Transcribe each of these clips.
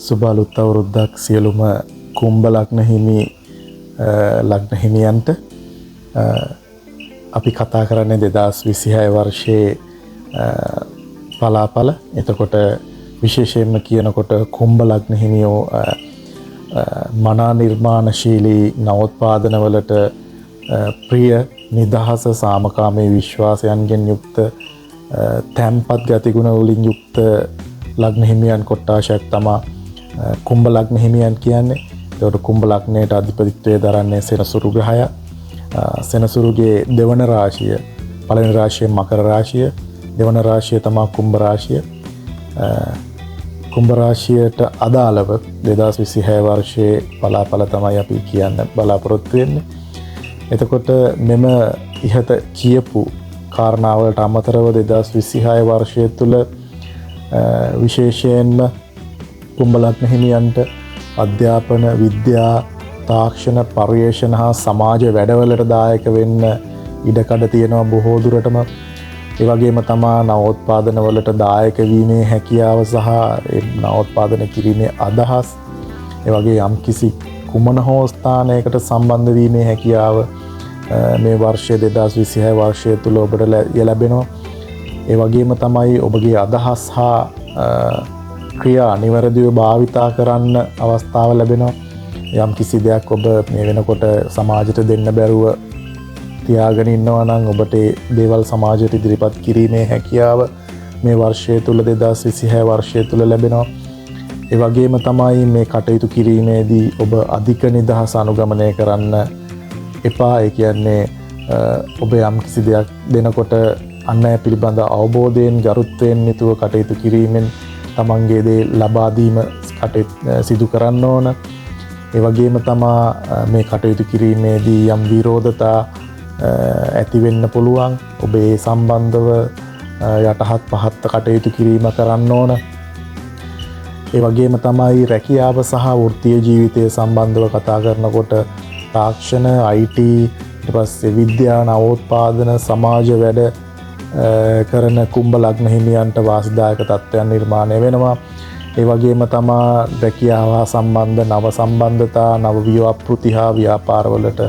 සුබ අලුත් අවුරුද්දක් සියලුම කුම්භ ලග්න හිමියන්ට. අපි කතා කරන්නේ 2026 වර්ෂයේ පලාපල. එතකොට විශේෂයෙන්ම කියනකොට කුම්භ ලග්න හිමියෝ මනා නිර්මාණශීලී නවෝත්පාදනවලට ප්‍රිය, නිදහස, සාමකාමී විශ්වාසයන්ගෙන් යුක්ත තැම්පත් ගතිගුණ වලින් යුක්ත ලග්න හිමියන් කොට්ටාශයක් තමා කුම්භ ලග්න හිමියන් කියන්නේ. ඒකට කුම්භ ලග්නයට අධිපතිත්වය දරන්නේ සෙනසුරු ග්‍රහය. සෙනසුරුගේ දෙවන රාශිය, පළවෙනි රාශිය මකර රාශිය, දෙවන රාශිය තමා කුම්භ රාශිය. කුම්භ රාශියට අදාළව 2026 වර්ෂයේ පලාපල තමයි අපි කියන්න බලාපොරොත්තු වෙන්නේ. එතකොට මෙම ඉහත කියපු කාරණාවලට අමතරව 2026 වර්ෂය තුළ විශේෂයෙන්ම කුම්භ ලග්න හිමියන්ට අධ්‍යාපන, විද්‍යා, තාක්ෂණ, පර්යේෂණ හා සමාජ වැඩවලට දායක වෙන්න ඉඩකඩ තියෙනවා බොහෝ දුරටම. ඒ වගේම තමා නවෝත්පාදන වලට දායක වීමේ හැකියාව සහ නවෝත්පාදන කිරීමේ අදහස්, ඒ වගේ යම්කිසි කුමන හෝ ස්ථානයකට සම්බන්ධ වීමේ හැකියාව මේ වර්ෂයේ 2026 වර්ෂය තුළ ඔබට ලැබෙනවා. ඒ වගේම තමයි ඔබගේ අදහස් හා ක්‍රියා නිවැරදිව භාවිතා කරන්න අවස්ථාව ලැබෙනවා. යම් කිසි දෙයක් ඔබ මේ වෙනකොට සමාජයට දෙන්න බැරුව තියාගෙන ඉන්නවා නම් ඔබට දේවල් සමාජයට ඉදිරිපත් කිරීමේ හැකියාව මේ වර්ෂය තුළ 2026 වර්ෂය තුළ ලැබෙනවා. ඒ වගේම තමයි මේ කටයුතු කිරීමේදී ඔබ අධික නිදහස අනුගමනය කරන්න එපා. ඒ කියන්නේ ඔබ යම් කිසි දෙයක් දෙනකොට අන් අය පිළිබඳ අවබෝධයෙන්, ගරුත්වයෙන් යුතුව කටයුතු කිරීමෙන් තමන්ගේ දේ ලබා දීම සිදු කරන්න ඕන. ඒ වගේම තමා මේ කටයුතු කිරීමේදී යම් විරෝධතා ඇති වෙන්න පුළුවන්. ඔබ ඒ සම්බන්ධව යටහත් පහත් කටයුතු කිරීම කරන්න ඕන. ඒ වගේම තමයි රැකියාව සහ වෘත්තීය ජීවිතය සම්බන්ධව කතා කරනකොට තාක්ෂණ, IT, ඊට පස්සේ විද්‍යා, නවෝත්පාදන, සමාජ වැඩ කරන කුම්භ ලග්න හිමියන්ට වාසිදායක තත්ත්වයන් නිර්මාණය වෙනවා. ඒ වගේම තමා රැකියාව සම්බන්ධ නව සම්බන්ධතා, නව ව්‍යාපෘති හා ව්‍යාපාරවලට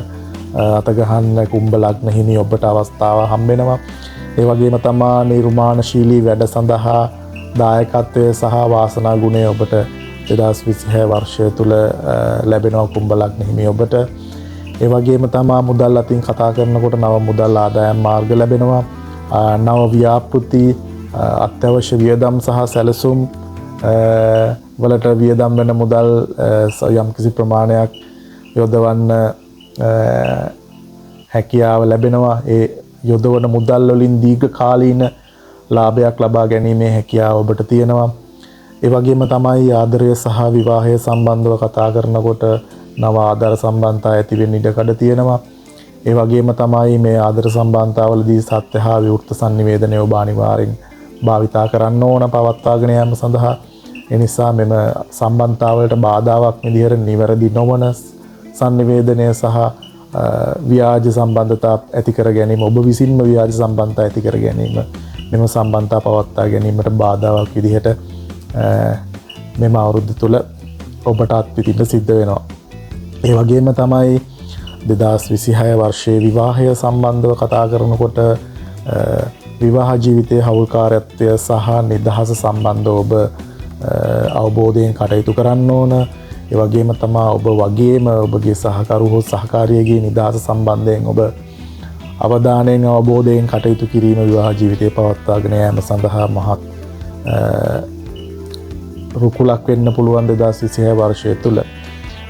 අතගහන්න කුම්භ ලග්න හිමි ඔබට අවස්ථාව හම්බෙනවා. ඒ වගේම තමා නිර්මාණශීලී වැඩ සඳහා දායකත්වය සහ වාසනා ගුණය ඔබට 2026 වර්ෂය තුළ ලැබෙනවා කුම්භ ලග්න හිමි ඔබට. ඒ වගේම තමා මුදල් අතින් කතා කරනකොට නව මුදල් ආදායම් මාර්ග ලැබෙනවා. නව ව්‍යාපෘති, අත්‍යවශ්‍ය වියදම් සහ සැලසුම් වලට වියදම් වෙන මුදල් යම්කිසි ප්‍රමාණයක් යොදවන්න හැකියාව ලැබෙනවා. ඒ යොදවන මුදල් වලින් දීර්ඝකාලීන ලාභයක් ලබා ගැනීමේ හැකියාව ඔබට තියෙනවා. ඒ වගේම තමයි ආදරය සහ විවාහය සම්බන්ධව කතා කරනකොට නව ආදර සම්බන්ධතා ඇති වෙන්න ඉඩකඩ තියෙනවා. ඒ වගේම තමයි මේ ආදර සම්බන්ධතාවලදී සත්‍ය හා විවෘත sannivedanaya ඔබ අනිවාර්යෙන් භාවිතා කරන්න ඕන පවත්වාගෙන යාම සඳහා. ඒ නිසා මෙම සම්බන්ධතාවලට බාධාවක් විදිහට නිවැරදි නොවන sannivedanaya සහ ව්‍යාජ සම්බන්ධතා ඇති කර ගැනීම, ඔබ විසින්ම ව්‍යාජ සම්බන්ධතා ඇති කර ගැනීම මෙම සම්බන්ධතා පවත්වා ගැනීමට බාධාවක් විදිහට මෙම අවුරුද්ද තුළ ඔබට අත්විඳින්න සිද්ධ වෙනවා. ඒ වගේම තමයි 2026 වර්ෂයේ විවාහය සම්බන්ධව කතා කරනකොට විවාහ ජීවිතයේ හවුල්කාරත්වය සහ නිදහස සම්බන්ධව ඔබ අවබෝධයෙන් කටයුතු කරන්න ඕන. ඒ වගේම තමා ඔබ වගේම ඔබගේ සහකරු හෝ සහකාරියගේ නිදහස සම්බන්ධයෙන් ඔබ අවධානයෙන් අවබෝධයෙන් කටයුතු කිරීම විවාහ ජීවිතය පවත්වාගෙන යාම සඳහා මහත් රුකුලක් වෙන්න පුළුවන් 2026 වර්ෂය තුළ.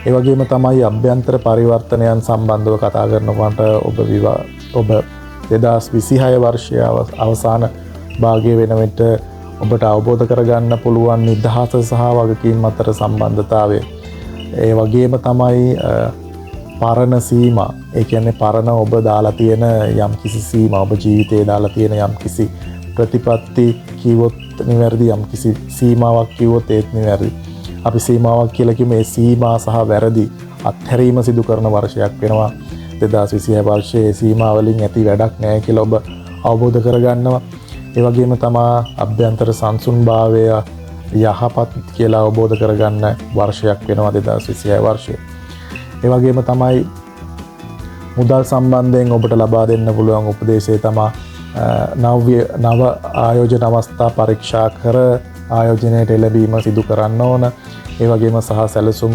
ඒ වගේම තමයි අභ්‍යන්තර පරිවර්තනයන් සම්බන්ධව කතා කරනකොට ඔබ 2026 වර්ෂයේ අවසාන භාගය වෙන විට ඔබට අවබෝධ කරගන්න පුළුවන් නිදහස සහ වගකීම් අතර සම්බන්ධතාවය. ඒ වගේම තමයි පරණ සීමා, ඒ කියන්නේ පරණ ඔබ දාලා තියෙන යම්කිසි සීමා, ඔබ ජීවිතේ දාලා තියෙන යම්කිසි ප්‍රතිපත්ති කිව්වොත් නිවැරදි, යම්කිසි සීමාවක් කිව්වොත් ඒත් නිවැරදි. අපි සීමාවක් කියලා කිව්ව මේ සීමා සහ වැරදි අත්හැරීම සිදු කරන වර්ෂයක් වෙනවා 2026 වර්ෂයේ. සීමා වලින් ඇති වැඩක් නැහැ කියලා ඔබ අවබෝධ කරගන්නවා. ඒ වගේම තමා අභ්‍යන්තර සංසුන්භාවය යහපත් කියලා අවබෝධ කරගන්න වර්ෂයක් වෙනවා 2026 වර්ෂය. ඒ වගේම තමයි මුදල් සම්බන්ධයෙන් ඔබට ලබා දෙන්න පුළුවන් උපදේශය තමා නව ආයෝජන අවස්ථා පරීක්ෂා කර ආයෝජනයට එළඹීම සිදු කරන්න ඕන. ඒ වගේම සැලසුම්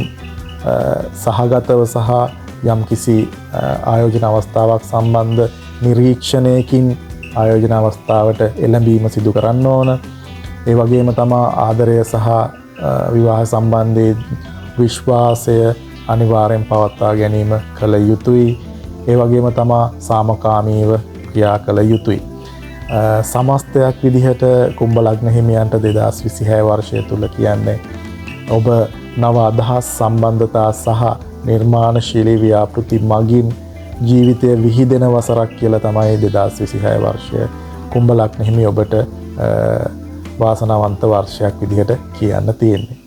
සහගතව සහ යම් කිසි ආයෝජන අවස්ථාවක් සම්බන්ධ නිරීක්ෂණයකින් ආයෝජන අවස්ථාවට එළඹීම සිදු කරන්න ඕන. ඒ වගේම තමා ආදරය සහ විවාහ සම්බන්ධයේ විශ්වාසය අනිවාර්යෙන් පවත්වා ගැනීම කළ යුතුයි. ඒ වගේම තමා සාමකාමීව ක්‍රියා කළ යුතුයි. සමස්තයක් විදිහට කුම්භ ලග්න හිමියන්ට 2026 වර්ෂය තුල කියන්නේ ඔබ නව අදහස් සම්බන්ධතා සහ නිර්මාණශීලී ව්‍යාපෘති මගින් ජීවිතය විහිදෙන වසරක් කියලා තමයි 2026 වර්ෂය කුම්භ ලග්න හිමි ඔබට වාසනාවන්ත වර්ෂයක් විදිහට කියන්න තියෙන්නේ.